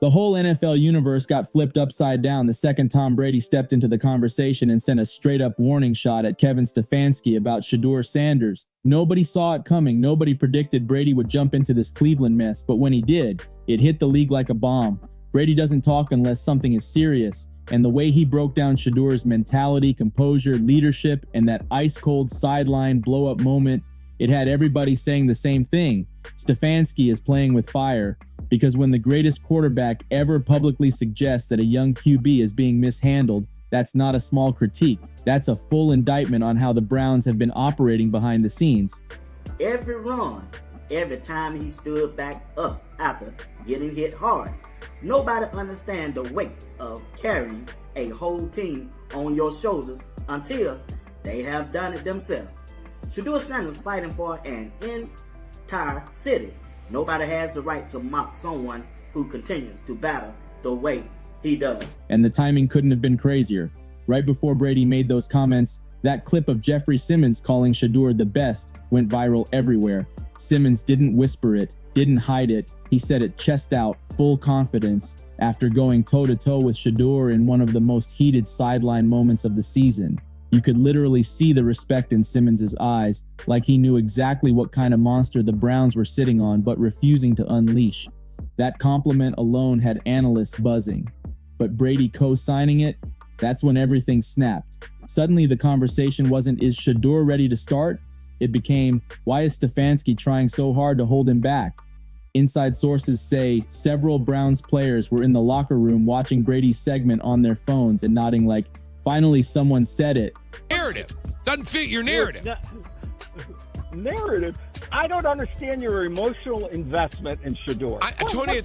The whole NFL universe got flipped upside down the second Tom Brady stepped into the conversation and sent a straight-up warning shot at Kevin Stefanski about Shedeur Sanders. Nobody saw it coming. Nobody predicted Brady would jump into this Cleveland mess, but when he did, it hit the league like a bomb. Brady doesn't talk unless something is serious, and the way he broke down Shedeur's mentality, composure, leadership, and that ice-cold sideline blow-up moment, it had everybody saying the same thing. Stefanski is playing with fire, because when the greatest quarterback ever publicly suggests that a young QB is being mishandled, that's not a small critique. That's a full indictment on how the Browns have been operating behind the scenes. Every run, every time he stood back up after getting hit hard, nobody understands the weight of carrying a whole team on your shoulders until they have done it themselves. Shedeur Sanders fighting for an entire city. Nobody has the right to mock someone who continues to battle the way he does. And the timing couldn't have been crazier. Right before Brady made those comments, that clip of Jeffrey Simmons calling Shedeur the best went viral everywhere. Simmons didn't whisper it, didn't hide it. He said it chest out, full confidence, after going toe-to-toe with Shedeur in one of the most heated sideline moments of the season. You could literally see the respect in Simmons' eyes, like he knew exactly what kind of monster the Browns were sitting on but refusing to unleash. That compliment alone had analysts buzzing. But Brady co-signing it, that's when everything snapped. Suddenly the conversation wasn't, is Shedeur ready to start? It became, why is Stefanski trying so hard to hold him back? Inside sources say several Browns players were in the locker room watching Brady's segment on their phones and nodding like, finally someone said it. Narrative. Doesn't fit your narrative. Narrative? I don't understand your emotional investment in Shedeur. Tony,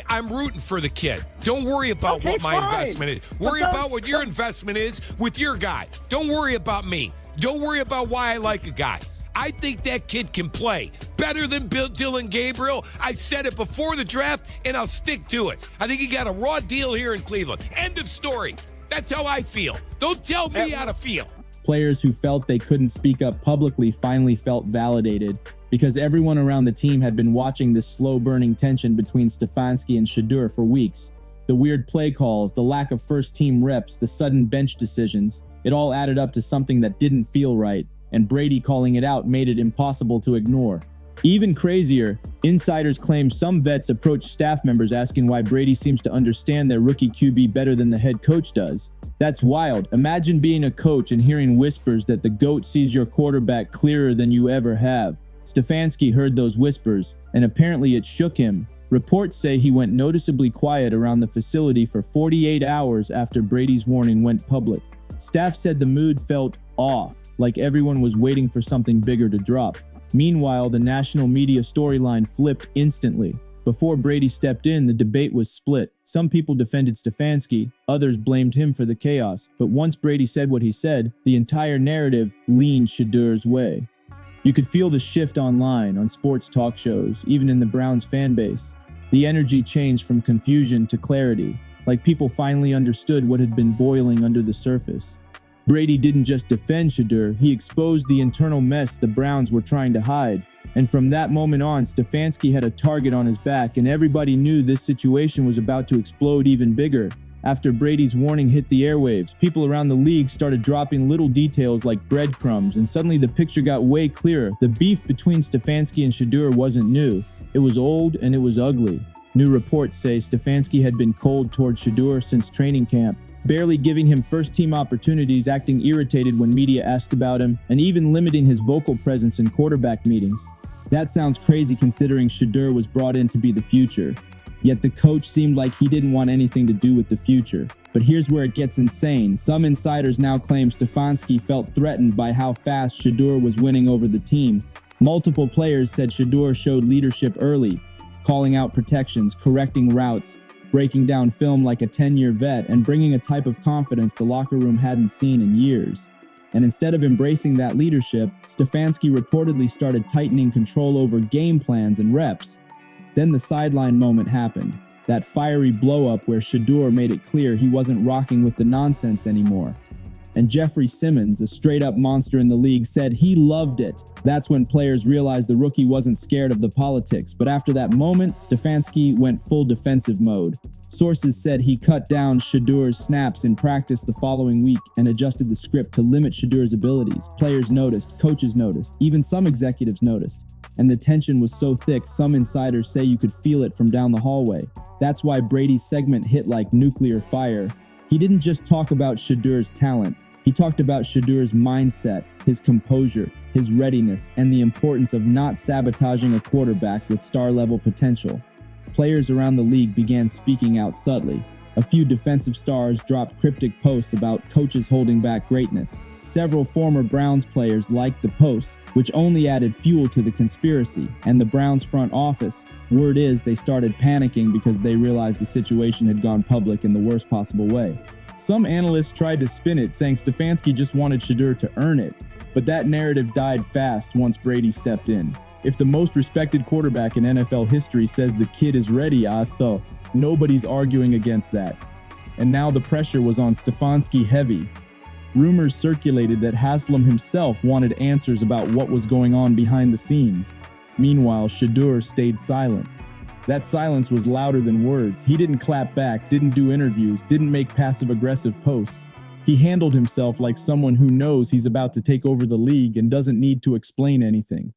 I'm rooting for the kid. Don't worry about what my investment is. Worry about what your investment is with your guy. Don't worry about me. Don't worry about why I like a guy. I think that kid can play better than Dylan Gabriel. I said it before the draft, and I'll stick to it. I think he got a raw deal here in Cleveland. End of story. That's how I feel. Don't tell me how to feel. Players who felt they couldn't speak up publicly finally felt validated because everyone around the team had been watching this slow-burning tension between Stefanski and Shedeur for weeks. The weird play calls, the lack of first-team reps, the sudden bench decisions, it all added up to something that didn't feel right, and Brady calling it out made it impossible to ignore. Even crazier, insiders claim some vets approached staff members asking why Brady seems to understand their rookie QB better than the head coach does. That's wild. Imagine being a coach and hearing whispers that the GOAT sees your quarterback clearer than you ever have. Stefanski heard those whispers, and apparently it shook him. Reports say he went noticeably quiet around the facility for 48 hours after Brady's warning went public. Staff said the mood felt off, like everyone was waiting for something bigger to drop. Meanwhile, the national media storyline flipped instantly. Before Brady stepped in, the debate was split. Some people defended Stefanski, others blamed him for the chaos. But once Brady said what he said, the entire narrative leaned Shedeur's way. You could feel the shift online, on sports talk shows, even in the Browns fan base. The energy changed from confusion to clarity, like people finally understood what had been boiling under the surface. Brady didn't just defend Shedeur, he exposed the internal mess the Browns were trying to hide. And from that moment on, Stefanski had a target on his back, and everybody knew this situation was about to explode even bigger. After Brady's warning hit the airwaves, people around the league started dropping little details like breadcrumbs, and suddenly the picture got way clearer. The beef between Stefanski and Shedeur wasn't new. It was old and it was ugly. New reports say Stefanski had been cold toward Shedeur since training camp, barely giving him first-team opportunities, acting irritated when media asked about him, and even limiting his vocal presence in quarterback meetings. That sounds crazy considering Shedeur was brought in to be the future. Yet the coach seemed like he didn't want anything to do with the future. But here's where it gets insane. Some insiders now claim Stefanski felt threatened by how fast Shedeur was winning over the team. Multiple players said Shedeur showed leadership early, calling out protections, correcting routes, breaking down film like a 10-year vet, and bringing a type of confidence the locker room hadn't seen in years. And instead of embracing that leadership, Stefanski reportedly started tightening control over game plans and reps. Then the sideline moment happened, that fiery blow-up where Shedeur made it clear he wasn't rocking with the nonsense anymore. And Jeffrey Simmons, a straight-up monster in the league, said he loved it. That's when players realized the rookie wasn't scared of the politics, but after that moment, Stefanski went full defensive mode. Sources said he cut down Shedeur's snaps in practice the following week and adjusted the script to limit Shedeur's abilities. Players noticed, coaches noticed, even some executives noticed. And the tension was so thick, some insiders say you could feel it from down the hallway. That's why Brady's segment hit like nuclear fire. He didn't just talk about Shedeur's talent. He talked about Shedeur's mindset, his composure, his readiness, and the importance of not sabotaging a quarterback with star-level potential. Players around the league began speaking out subtly. A few defensive stars dropped cryptic posts about coaches holding back greatness. Several former Browns players liked the posts, which only added fuel to the conspiracy. And the Browns front office, word is they started panicking because they realized the situation had gone public in the worst possible way. Some analysts tried to spin it, saying Stefanski just wanted Shedeur to earn it. But that narrative died fast once Brady stepped in. If the most respected quarterback in NFL history says the kid is ready, so nobody's arguing against that. And now the pressure was on Stefanski heavy. Rumors circulated that Haslam himself wanted answers about what was going on behind the scenes. Meanwhile, Shedeur stayed silent. That silence was louder than words. He didn't clap back, didn't do interviews, didn't make passive-aggressive posts. He handled himself like someone who knows he's about to take over the league and doesn't need to explain anything.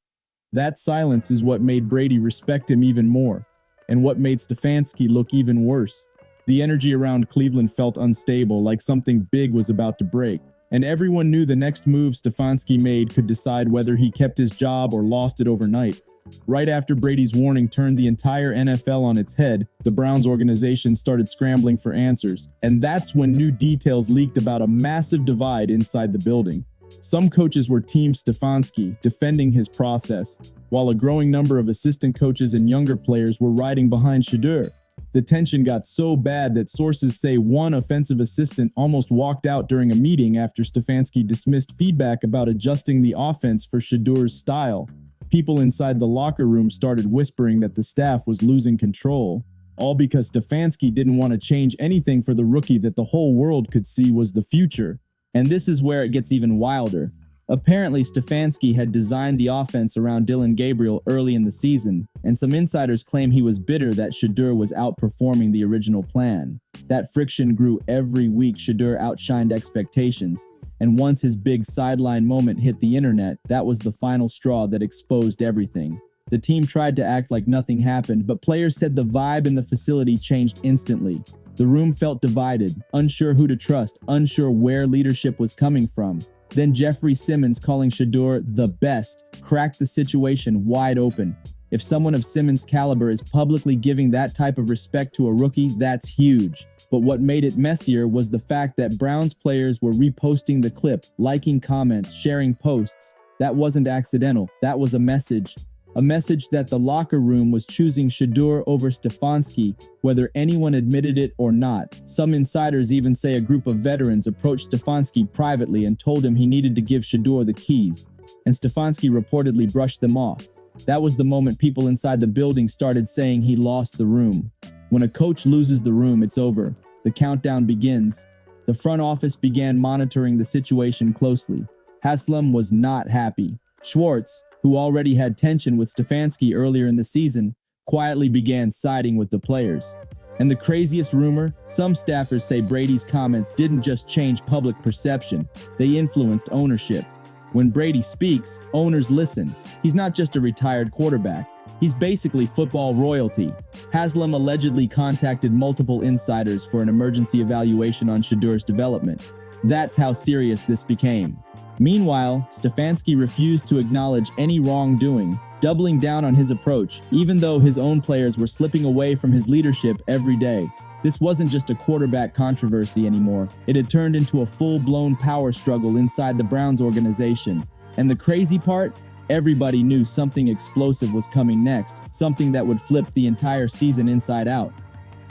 That silence is what made Brady respect him even more, and what made Stefanski look even worse. The energy around Cleveland felt unstable, like something big was about to break, and everyone knew the next move Stefanski made could decide whether he kept his job or lost it overnight. Right after Brady's warning turned the entire NFL on its head, the Browns organization started scrambling for answers, and that's when new details leaked about a massive divide inside the building. Some coaches were Team Stefanski, defending his process, while a growing number of assistant coaches and younger players were riding behind Shedeur. The tension got so bad that sources say one offensive assistant almost walked out during a meeting after Stefanski dismissed feedback about adjusting the offense for Shedeur's style. People inside the locker room started whispering that the staff was losing control, all because Stefanski didn't want to change anything for the rookie that the whole world could see was the future. And this is where it gets even wilder. Apparently, Stefanski had designed the offense around Dylan Gabriel early in the season, and some insiders claim he was bitter that Shedeur was outperforming the original plan. That friction grew every week. Shedeur outshined expectations, and once his big sideline moment hit the internet, that was the final straw that exposed everything. The team tried to act like nothing happened, but players said the vibe in the facility changed instantly. The room felt divided, unsure who to trust, unsure where leadership was coming from. Then Jeffrey Simmons, calling Shedeur the best, cracked the situation wide open. If someone of Simmons' caliber is publicly giving that type of respect to a rookie, that's huge. But what made it messier was the fact that Browns players were reposting the clip, liking comments, sharing posts. That wasn't accidental. That was a message. A message that the locker room was choosing Shedeur over Stefanski, whether anyone admitted it or not. Some insiders even say a group of veterans approached Stefanski privately and told him he needed to give Shedeur the keys. And Stefanski reportedly brushed them off. That was the moment people inside the building started saying he lost the room. When a coach loses the room, it's over. The countdown begins. The front office began monitoring the situation closely. Haslam was not happy. Schwartz, who already had tension with Stefanski earlier in the season, quietly began siding with the players. And the craziest rumor, some staffers say Brady's comments didn't just change public perception, they influenced ownership. When Brady speaks, owners listen. He's not just a retired quarterback. He's basically football royalty. Haslam allegedly contacted multiple insiders for an emergency evaluation on Shedeur's development. That's how serious this became. Meanwhile, Stefanski refused to acknowledge any wrongdoing, doubling down on his approach, even though his own players were slipping away from his leadership every day. This wasn't just a quarterback controversy anymore. It had turned into a full-blown power struggle inside the Browns organization. And the crazy part? Everybody knew something explosive was coming next, something that would flip the entire season inside out.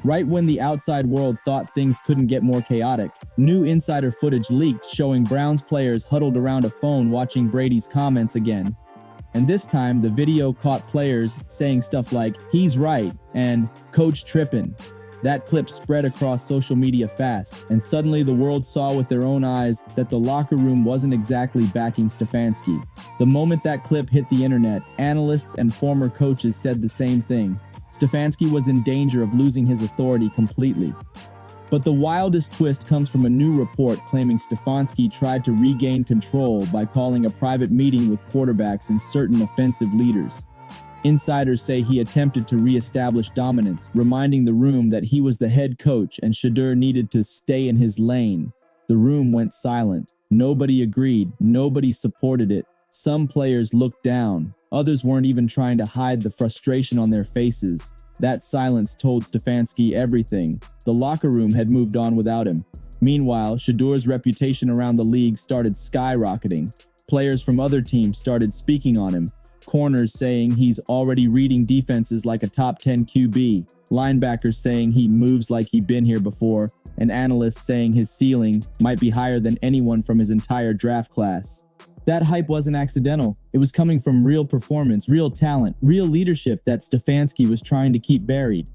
Right when the outside world thought things couldn't get more chaotic, new insider footage leaked showing Browns players huddled around a phone watching Brady's comments again. And this time, the video caught players saying stuff like, "He's right," and "Coach trippin'." That clip spread across social media fast, and suddenly the world saw with their own eyes that the locker room wasn't exactly backing Stefanski. The moment that clip hit the internet, analysts and former coaches said the same thing. Stefanski was in danger of losing his authority completely. But the wildest twist comes from a new report claiming Stefanski tried to regain control by calling a private meeting with quarterbacks and certain offensive leaders. Insiders say he attempted to re-establish dominance, reminding the room that he was the head coach and Shedeur needed to stay in his lane. The room went silent. Nobody agreed. Nobody supported it. Some players looked down. Others weren't even trying to hide the frustration on their faces. That silence told Stefanski everything. The locker room had moved on without him. Meanwhile, Shedeur's reputation around the league started skyrocketing. Players from other teams started speaking on him. Corners saying he's already reading defenses like a top 10 QB. Linebackers saying he moves like he'd been here before. And analysts saying his ceiling might be higher than anyone from his entire draft class. That hype wasn't accidental. It was coming from real performance, real talent, real leadership that Stefanski was trying to keep buried.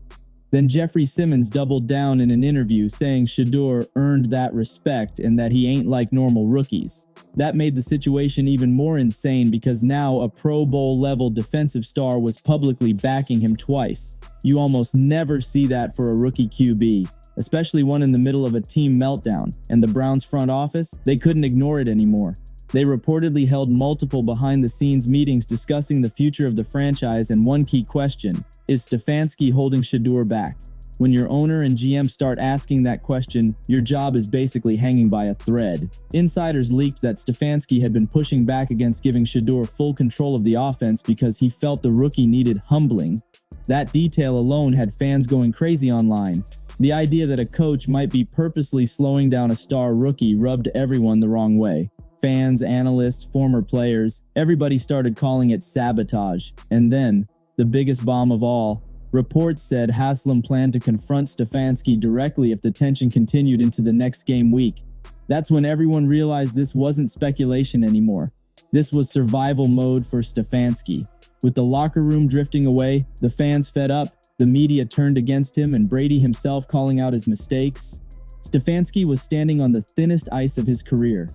Then Simmons doubled down in an interview saying Shedeur earned that respect and that he ain't like normal rookies. That made the situation even more insane because now a Pro Bowl level defensive star was publicly backing him twice. You almost never see that for a rookie QB, especially one in the middle of a team meltdown, and the Browns front office, they couldn't ignore it anymore. They reportedly held multiple behind-the-scenes meetings discussing the future of the franchise, and one key question: is Stefanski holding Shedeur back? When your owner and GM start asking that question, your job is basically hanging by a thread. Insiders leaked that Stefanski had been pushing back against giving Shedeur full control of the offense because he felt the rookie needed humbling. That detail alone had fans going crazy online. The idea that a coach might be purposely slowing down a star rookie rubbed everyone the wrong way. Fans, analysts, former players, everybody started calling it sabotage. And then, the biggest bomb of all, reports said Haslam planned to confront Stefanski directly if the tension continued into the next game week. That's when everyone realized this wasn't speculation anymore. This was survival mode for Stefanski. With the locker room drifting away, the fans fed up, the media turned against him, and Brady himself calling out his mistakes, Stefanski was standing on the thinnest ice of his career.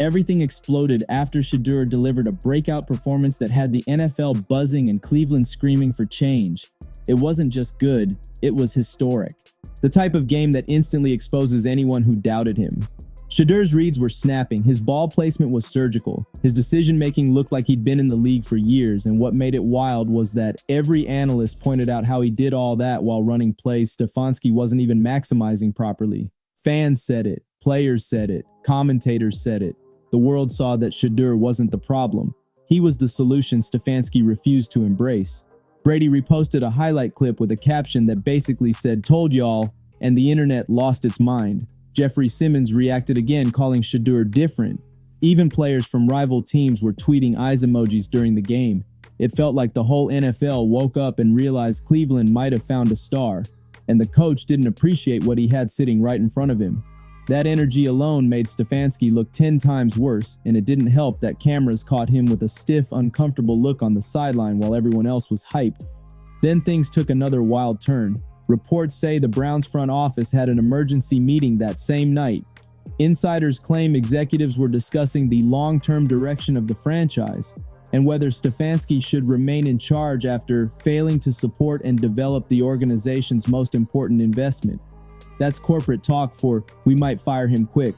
Everything exploded after Shedeur delivered a breakout performance that had the NFL buzzing and Cleveland screaming for change. It wasn't just good, it was historic. The type of game that instantly exposes anyone who doubted him. Shedeur's reads were snapping, his ball placement was surgical, his decision-making looked like he'd been in the league for years, and what made it wild was that every analyst pointed out how he did all that while running plays Stefanski wasn't even maximizing properly. Fans said it, players said it, commentators said it. The world saw that Shedeur wasn't the problem. He was the solution Stefanski refused to embrace. Brady reposted a highlight clip with a caption that basically said, "Told y'all," and the internet lost its mind. Simmons reacted again, calling Shedeur different. Even players from rival teams were tweeting eyes emojis during the game. It felt like the whole NFL woke up and realized Cleveland might have found a star, and the coach didn't appreciate what he had sitting right in front of him. That energy alone made Stefanski look 10 times worse, and it didn't help that cameras caught him with a stiff, uncomfortable look on the sideline while everyone else was hyped. Then things took another wild turn. Reports say the Browns front office had an emergency meeting that same night. Insiders claim executives were discussing the long-term direction of the franchise and whether Stefanski should remain in charge after failing to support and develop the organization's most important investment. That's corporate talk for "we might fire him quick."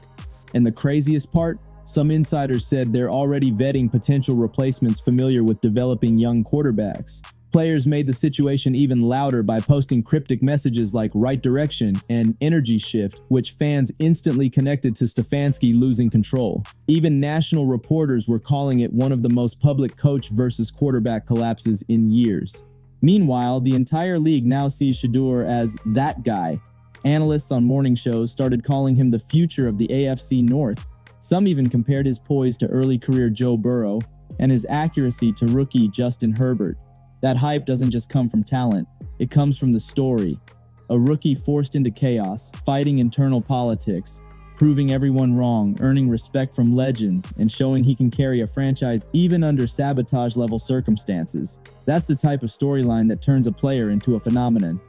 And the craziest part? Some insiders said they're already vetting potential replacements familiar with developing young quarterbacks. Players made the situation even louder by posting cryptic messages like "right direction" and "energy shift," which fans instantly connected to Stefanski losing control. Even national reporters were calling it one of the most public coach versus quarterback collapses in years. Meanwhile, the entire league now sees Shedeur as that guy. Analysts on morning shows started calling him the future of the AFC North. Some even compared his poise to early career Joe Burrow and his accuracy to rookie Justin Herbert. That hype doesn't just come from talent, it comes from the story. A rookie forced into chaos, fighting internal politics, proving everyone wrong, earning respect from legends, and showing he can carry a franchise even under sabotage-level circumstances. That's the type of storyline that turns a player into a phenomenon.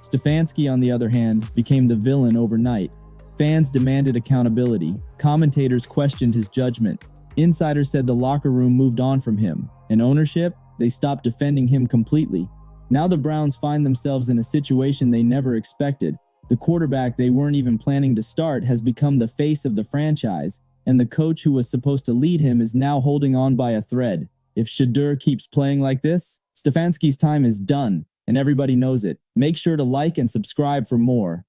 Stefanski, on the other hand, became the villain overnight. Fans demanded accountability. Commentators questioned his judgment. Insiders said the locker room moved on from him. And ownership, they stopped defending him completely. Now the Browns find themselves in a situation they never expected. The quarterback they weren't even planning to start has become the face of the franchise, and the coach who was supposed to lead him is now holding on by a thread. If Shedeur keeps playing like this, Stefanski's time is done, and everybody knows it. Make sure to like and subscribe for more.